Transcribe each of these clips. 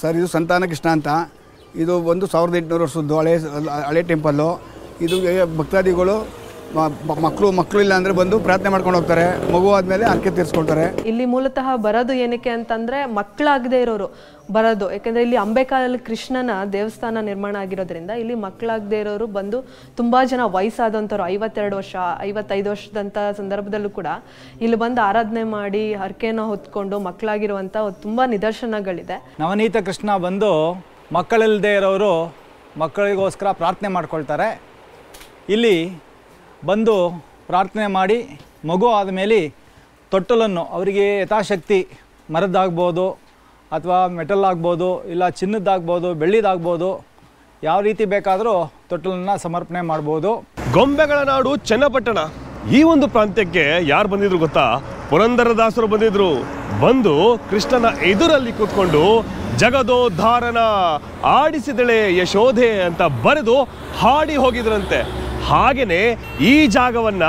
Sir ಇದು ಸಂತಾನ ಕೃಷ್ಣ ಅಂತ. ಇದು ಒಂದು 1800 ವರ್ಷದ್ದು ಹಳೆ ಟೆಂಪಲ್ಲು. ಇದು ಭಕ್ತಾದಿಗಳು ಮಕ್ಕಳು ಇಲ್ಲ ಅಂದರೆ ಬಂದು ಪ್ರಾರ್ಥನೆ ಮಾಡ್ಕೊಂಡು ಹೋಗ್ತಾರೆ. ಮಗು ಆದಮೇಲೆ ಹರಕೆ ತೀರಿಸ್ಕೊಳ್ತಾರೆ. ಇಲ್ಲಿ ಮೂಲತಃ ಬರೋದು ಏನಕ್ಕೆ ಅಂತಂದರೆ ಮಕ್ಕಳಾಗದೇ ಇರೋರು ಬರೋದು. ಯಾಕೆಂದರೆ ಇಲ್ಲಿ ಅಂಬೇಕಾಲಲ್ಲಿ ಕೃಷ್ಣನ ದೇವಸ್ಥಾನ ನಿರ್ಮಾಣ ಆಗಿರೋದ್ರಿಂದ ಇಲ್ಲಿ ಮಕ್ಕಳಾಗದೇ ಇರೋರು ಬಂದು ತುಂಬ ಜನ ವಯಸ್ಸಾದಂಥವ್ರು 52 ವರ್ಷ 55 ವರ್ಷದಂಥ ಸಂದರ್ಭದಲ್ಲೂ ಕೂಡ ಇಲ್ಲಿ ಬಂದು ಆರಾಧನೆ ಮಾಡಿ ಹರಕೆನ ಹೊತ್ಕೊಂಡು ಮಕ್ಕಳಾಗಿರುವಂಥ ತುಂಬ ನಿದರ್ಶನಗಳಿದೆ. ನವನೀತ ಕೃಷ್ಣ ಬಂದು ಮಕ್ಕಳಿಲ್ಲದೆ ಇರೋರು ಮಕ್ಕಳಿಗೋಸ್ಕರ ಪ್ರಾರ್ಥನೆ ಮಾಡ್ಕೊಳ್ತಾರೆ. ಇಲ್ಲಿ ಬಂದು ಪ್ರಾರ್ಥನೆ ಮಾಡಿ ಮಗು ಆದಮೇಲೆ ತೊಟ್ಟಲನ್ನು ಅವರಿಗೆ ಯಥಾಶಕ್ತಿ ಮರದ್ದಾಗ್ಬೋದು ಅಥವಾ ಮೆಟಲ್ ಆಗ್ಬೋದು, ಇಲ್ಲ ಚಿನ್ನದ್ದಾಗ್ಬೋದು, ಬೆಳ್ಳಿದಾಗ್ಬೋದು, ಯಾವ ರೀತಿ ಬೇಕಾದರೂ ತೊಟ್ಟಲನ್ನು ಸಮರ್ಪಣೆ ಮಾಡ್ಬೋದು. ಗೊಂಬೆಗಳ ನಾಡು ಚನ್ನಪಟ್ಟಣ. ಈ ಒಂದು ಪ್ರಾಂತ್ಯಕ್ಕೆ ಯಾರು ಬಂದಿದ್ರು ಗೊತ್ತಾ? ಪುರಂದರದಾಸರು ಬಂದಿದ್ರು. ಬಂದು ಕೃಷ್ಣನ ಎದುರಲ್ಲಿ ಕೂತ್ಕೊಂಡು ಜಗದೋದ್ಧಾರನ ಆಡಿಸಿದಳೆ ಯಶೋಧೆ ಅಂತ ಬರೆದು ಹಾಡಿ ಹೋಗಿದ್ರಂತೆ. ಹಾಗೆಯೇ ಈ ಜಾಗವನ್ನ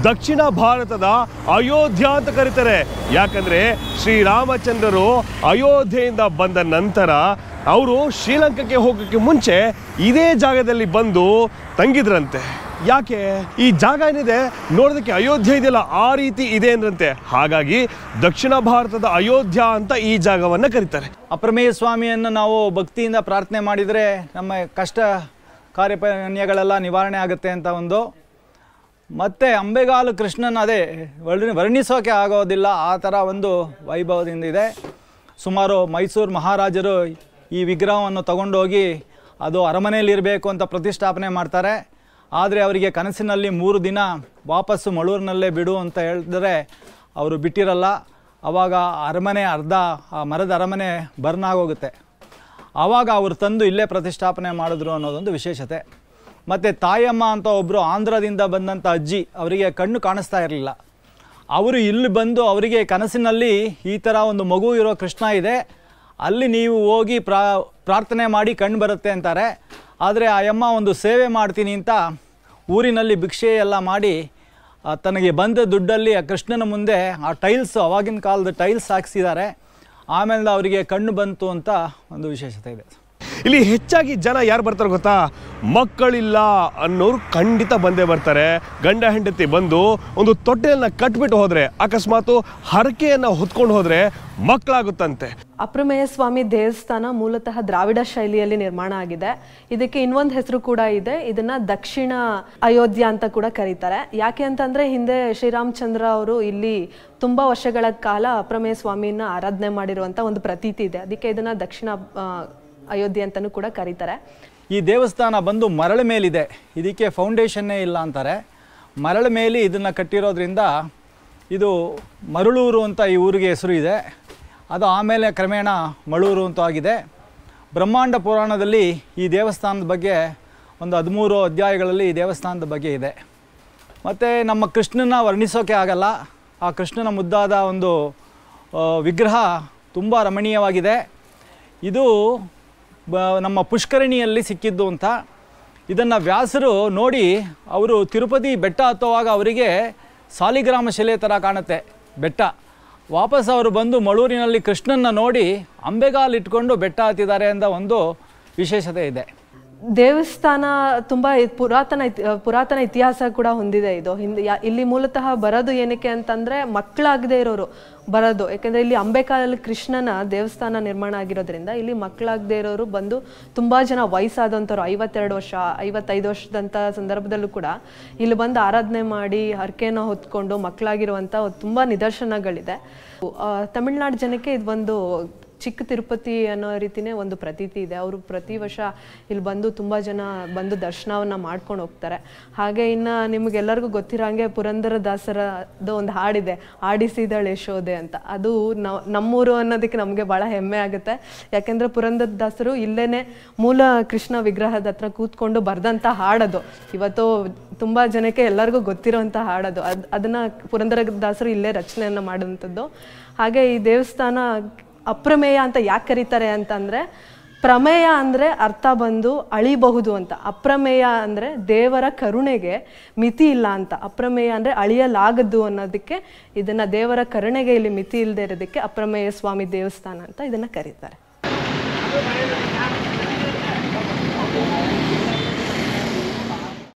ದಕ್ಷಿಣ ಭಾರತದ ಅಯೋಧ್ಯ ಅಂತ ಕರೀತಾರೆ. ಯಾಕಂದ್ರೆ ಶ್ರೀರಾಮಚಂದ್ರರು ಅಯೋಧ್ಯೆಯಿಂದ ಬಂದ ನಂತರ ಅವರು ಶ್ರೀಲಂಕಾಕ್ಕೆ ಹೋಗೋಕ್ಕೆ ಮುಂಚೆ ಇದೇ ಜಾಗದಲ್ಲಿ ಬಂದು ತಂಗಿದ್ರಂತೆ. ಯಾಕೆ ಈ ಜಾಗ ಏನಿದೆ ನೋಡೋದಕ್ಕೆ ಅಯೋಧ್ಯೆ ಇದೆಯಲ್ಲ ಆ ರೀತಿ ಇದೆ ಅಂದ್ರಂತೆ. ಹಾಗಾಗಿ ದಕ್ಷಿಣ ಭಾರತದ ಅಯೋಧ್ಯ ಅಂತ ಈ ಜಾಗವನ್ನು ಕರೀತಾರೆ. ಅಪ್ರಮೇಯ ಸ್ವಾಮಿಯನ್ನು ನಾವು ಭಕ್ತಿಯಿಂದ ಪ್ರಾರ್ಥನೆ ಮಾಡಿದರೆ ನಮ್ಮ ಕಷ್ಟ ಕಾರ್ಯಪನ್ಯಗಳೆಲ್ಲ ನಿವಾರಣೆ ಆಗುತ್ತೆ ಅಂತ ಒಂದು. ಮತ್ತು ಅಂಬೆಗಾಲು ಕೃಷ್ಣನ ಅದೇ ವರ್ಣಿಸೋಕೆ ಆಗೋದಿಲ್ಲ, ಆ ಥರ ಒಂದು ವೈಭವದಿಂದ ಇದೆ. ಸುಮಾರು ಮೈಸೂರು ಮಹಾರಾಜರು ಈ ವಿಗ್ರಹವನ್ನು ತಗೊಂಡೋಗಿ ಅದು ಅರಮನೆಯಲ್ಲಿರಬೇಕು ಅಂತ ಪ್ರತಿಷ್ಠಾಪನೆ ಮಾಡ್ತಾರೆ. ಆದರೆ ಅವರಿಗೆ ಕನಸಿನಲ್ಲಿ 3 ದಿನ ವಾಪಸ್ಸು ಮಳೂರಿನಲ್ಲೇ ಬಿಡು ಅಂತ ಹೇಳಿದ್ರೆ ಅವರು ಬಿಟ್ಟಿರಲ್ಲ. ಆವಾಗ ಅರಮನೆ ಆ ಮರದ ಅರಮನೆ ಬರ್ನ್ ಆಗೋಗುತ್ತೆ. ಆವಾಗ ಅವರು ತಂದು ಇಲ್ಲೇ ಪ್ರತಿಷ್ಠಾಪನೆ ಮಾಡಿದ್ರು ಅನ್ನೋದೊಂದು ವಿಶೇಷತೆ. ಮತ್ತು ತಾಯಮ್ಮ ಅಂತ ಒಬ್ಬರು ಆಂಧ್ರದಿಂದ ಬಂದಂಥ ಅಜ್ಜಿ, ಅವರಿಗೆ ಕಣ್ಣು ಕಾಣಿಸ್ತಾ ಇರಲಿಲ್ಲ. ಅವರು ಇಲ್ಲಿ ಬಂದು ಅವರಿಗೆ ಕನಸಿನಲ್ಲಿ ಈ ಥರ ಒಂದು ಮಗು ಇರೋ ಕೃಷ್ಣ ಇದೆ, ಅಲ್ಲಿ ನೀವು ಹೋಗಿ ಪ್ರಾರ್ಥನೆ ಮಾಡಿ ಕಣ್ಣು ಬರುತ್ತೆ ಅಂತಾರೆ. ಆದರೆ ಆ ಅಮ್ಮ ಒಂದು ಸೇವೆ ಮಾಡ್ತೀನಿ ಅಂತ ಊರಿನಲ್ಲಿ ಭಿಕ್ಷೆ ಎಲ್ಲ ಮಾಡಿ ತನಗೆ ಬಂದ ದುಡ್ಡಲ್ಲಿ ಆ ಕೃಷ್ಣನ ಮುಂದೆ ಆ ಟೈಲ್ಸ್, ಅವಾಗಿನ ಕಾಲದ ಟೈಲ್ಸ್ ಹಾಕ್ಸಿದ್ದಾರೆ. ಆಮೇಲೆ ಅವರಿಗೆ ಕಣ್ಣು ಬಂತು ಅಂತ ಒಂದು ವಿಶೇಷತೆ ಇದೆ. ಇಲ್ಲಿ ಹೆಚ್ಚಾಗಿ ಜನ ಯಾರು ಬರ್ತಾರೆ ಗೊತ್ತಾ? ಮಕ್ಕಳಿಲ್ಲ ಅನ್ನೋರು ಖಂಡಿತ ಬಂದೇ ಬರ್ತಾರೆ. ಗಂಡ ಹೆಂಡತಿ ಬಂದು ಒಂದು ತೊಟ್ಟೆಯನ್ನು ಕಟ್ಬಿಟ್ಟು ಹೋದರೆ, ಅಕಸ್ಮಾತು ಹರಕೆಯನ್ನು ಹೊತ್ಕೊಂಡು ಹೋದರೆ ಮಕ್ಕಳಾಗುತ್ತಂತೆ. ಅಪ್ರಮೇಯ ಸ್ವಾಮಿ ದೇವಸ್ಥಾನ ಮೂಲತಃ ದ್ರಾವಿಡ ಶೈಲಿಯಲ್ಲಿ ನಿರ್ಮಾಣ ಆಗಿದೆ. ಇದಕ್ಕೆ ಇನ್ನೊಂದು ಹೆಸರು ಕೂಡ ಇದೆ, ಇದನ್ನ ದಕ್ಷಿಣ ಅಯೋಧ್ಯ ಅಂತ ಕೂಡ ಕರೀತಾರೆ. ಯಾಕೆ ಅಂತಂದ್ರೆ ಹಿಂದೆ ಶ್ರೀರಾಮಚಂದ್ರ ಅವರು ಇಲ್ಲಿ ತುಂಬಾ ವರ್ಷಗಳ ಕಾಲ ಅಪ್ರಮೇಯ ಸ್ವಾಮಿಯನ್ನ ಆರಾಧನೆ ಮಾಡಿರುವಂತ ಒಂದು ಪ್ರತೀತಿ ಇದೆ. ಅದಕ್ಕೆ ಇದನ್ನ ದಕ್ಷಿಣ ಅಯೋಧ್ಯೆ ಅಂತಲೂ ಕೂಡ ಕರೀತಾರೆ. ಈ ದೇವಸ್ಥಾನ ಬಂದು ಮರಳ ಮೇಲಿದೆ, ಇದಕ್ಕೆ ಫೌಂಡೇಶನ್ನೇ ಇಲ್ಲ ಅಂತಾರೆ. ಮರಳ ಮೇಲೆ ಇದನ್ನು ಕಟ್ಟಿರೋದ್ರಿಂದ ಇದು ಮರಳೂರು ಅಂತ ಈ ಊರಿಗೆ ಹೆಸರು ಇದೆ. ಅದು ಆಮೇಲೆ ಕ್ರಮೇಣ ಮಳೂರು ಅಂತ ಆಗಿದೆ. ಬ್ರಹ್ಮಾಂಡ ಪುರಾಣದಲ್ಲಿ ಈ ದೇವಸ್ಥಾನದ ಬಗ್ಗೆ ಒಂದು 13 ಅಧ್ಯಾಯಗಳಲ್ಲಿ ಈ ದೇವಸ್ಥಾನದ ಬಗ್ಗೆ ಇದೆ. ಮತ್ತು ನಮ್ಮ ಕೃಷ್ಣನ ವರ್ಣಿಸೋಕೆ ಆಗಲ್ಲ. ಆ ಕೃಷ್ಣನ ಮುದ್ದಾದ ಒಂದು ವಿಗ್ರಹ ತುಂಬ ರಮಣೀಯವಾಗಿದೆ. ಇದು ನಮ್ಮ ಪುಷ್ಕರಣಿಯಲ್ಲಿ ಸಿಕ್ಕಿದ್ದು ಅಂತ. ಇದನ್ನು ವ್ಯಾಸರು ನೋಡಿ ಅವರು ತಿರುಪತಿ ಬೆಟ್ಟ ಹತ್ತುವಾಗ ಅವರಿಗೆ ಸಾಲಿಗ್ರಾಮ ಶಿಲೆ ಥರ ಕಾಣುತ್ತೆ ಬೆಟ್ಟ. ವಾಪಸ್ ಅವರು ಬಂದು ಮಳೂರಿನಲ್ಲಿ ಕೃಷ್ಣನ್ನ ನೋಡಿ ಅಂಬೆಗಾಲಿಟ್ಕೊಂಡು ಬೆಟ್ಟ ಹತ್ತಿದ್ದಾರೆ ಅಂತ ಒಂದು ವಿಶೇಷತೆ ಇದೆ. ದೇವಸ್ಥಾನ ತುಂಬ ಪುರಾತನ ಇತಿಹಾಸ ಕೂಡ ಹೊಂದಿದೆ. ಇದು ಇಲ್ಲಿ ಮೂಲತಃ ಬರೋದು ಏನಕ್ಕೆ ಅಂತಂದರೆ ಮಕ್ಕಳಾಗದೇ ಇರೋರು ಬರೋದು. ಯಾಕೆಂದರೆ ಇಲ್ಲಿ ಅಂಬೇಕಾಲಲ್ಲಿ ಕೃಷ್ಣನ ದೇವಸ್ಥಾನ ನಿರ್ಮಾಣ ಆಗಿರೋದ್ರಿಂದ ಇಲ್ಲಿ ಮಕ್ಕಳಾಗದೇ ಇರೋರು ಬಂದು ತುಂಬ ಜನ ವಯಸ್ಸಾದಂಥವ್ರು 52 ವರ್ಷ 55 ವರ್ಷದಂಥ ಸಂದರ್ಭದಲ್ಲೂ ಕೂಡ ಇಲ್ಲಿ ಬಂದು ಆರಾಧನೆ ಮಾಡಿ ಹರಕೆನ ಹೊತ್ಕೊಂಡು ಮಕ್ಕಳಾಗಿರುವಂಥ ತುಂಬ ನಿದರ್ಶನಗಳಿದೆ. ತಮಿಳ್ನಾಡು ಜನಕ್ಕೆ ಇದು ಒಂದು ಚಿಕ್ಕ ತಿರುಪತಿ ಅನ್ನೋ ರೀತಿಯೇ ಒಂದು ಪ್ರತೀತಿ ಇದೆ. ಅವರು ಪ್ರತಿ ವರ್ಷ ಇಲ್ಲಿ ಬಂದು ತುಂಬ ಜನ ಬಂದು ದರ್ಶನವನ್ನು ಮಾಡ್ಕೊಂಡು ಹೋಗ್ತಾರೆ. ಹಾಗೆ ಇನ್ನು ನಿಮಗೆಲ್ಲರಿಗೂ ಗೊತ್ತಿರೋಂಗೆ ಪುರಂದರದಾಸರದ ಒಂದು ಹಾಡಿದೆ, ಆಡಿಸಿದಳೆ ಯಶೋಧೆ ಅಂತ. ಅದು ನಮ್ಮೂರು ಅನ್ನೋದಕ್ಕೆ ನಮಗೆ ಭಾಳ ಹೆಮ್ಮೆ ಆಗುತ್ತೆ. ಯಾಕೆಂದರೆ ಪುರಂದರದಾಸರು ಇಲ್ಲೇ ಮೂಲ ಕೃಷ್ಣ ವಿಗ್ರಹದ ಹತ್ರ ಕೂತ್ಕೊಂಡು ಬರೆದಂಥ ಹಾಡದು. ಇವತ್ತು ತುಂಬ ಜನಕ್ಕೆ ಎಲ್ಲರಿಗೂ ಗೊತ್ತಿರೋಂಥ ಹಾಡದು. ಅದನ್ನು ಪುರಂದರದಾಸರು ಇಲ್ಲೇ ರಚನೆಯನ್ನು ಮಾಡಿದಂಥದ್ದು. ಹಾಗೆ ಈ ದೇವಸ್ಥಾನ ಅಪ್ರಮೇಯ ಅಂತ ಯಾಕೆ ಕರೀತಾರೆ ಅಂತಂದರೆ, ಪ್ರಮೇಯ ಅಂದರೆ ಅರ್ಥ ಬಂದು ಅಳಿಬಹುದು ಅಂತ, ಅಪ್ರಮೇಯ ಅಂದರೆ ದೇವರ ಕರುಣೆಗೆ ಮಿತಿ ಇಲ್ಲ ಅಂತ. ಅಪ್ರಮೇಯ ಅಂದರೆ ಅಳಿಯಲಾಗದು ಅನ್ನೋದಕ್ಕೆ ಇದನ್ನು ದೇವರ ಕರುಣೆಗೆ ಇಲ್ಲಿ ಮಿತಿ ಇಲ್ಲದೆ ಇರೋದಕ್ಕೆ ಅಪ್ರಮೇಯ ಸ್ವಾಮಿ ದೇವಸ್ಥಾನ ಅಂತ ಇದನ್ನು ಕರೀತಾರೆ.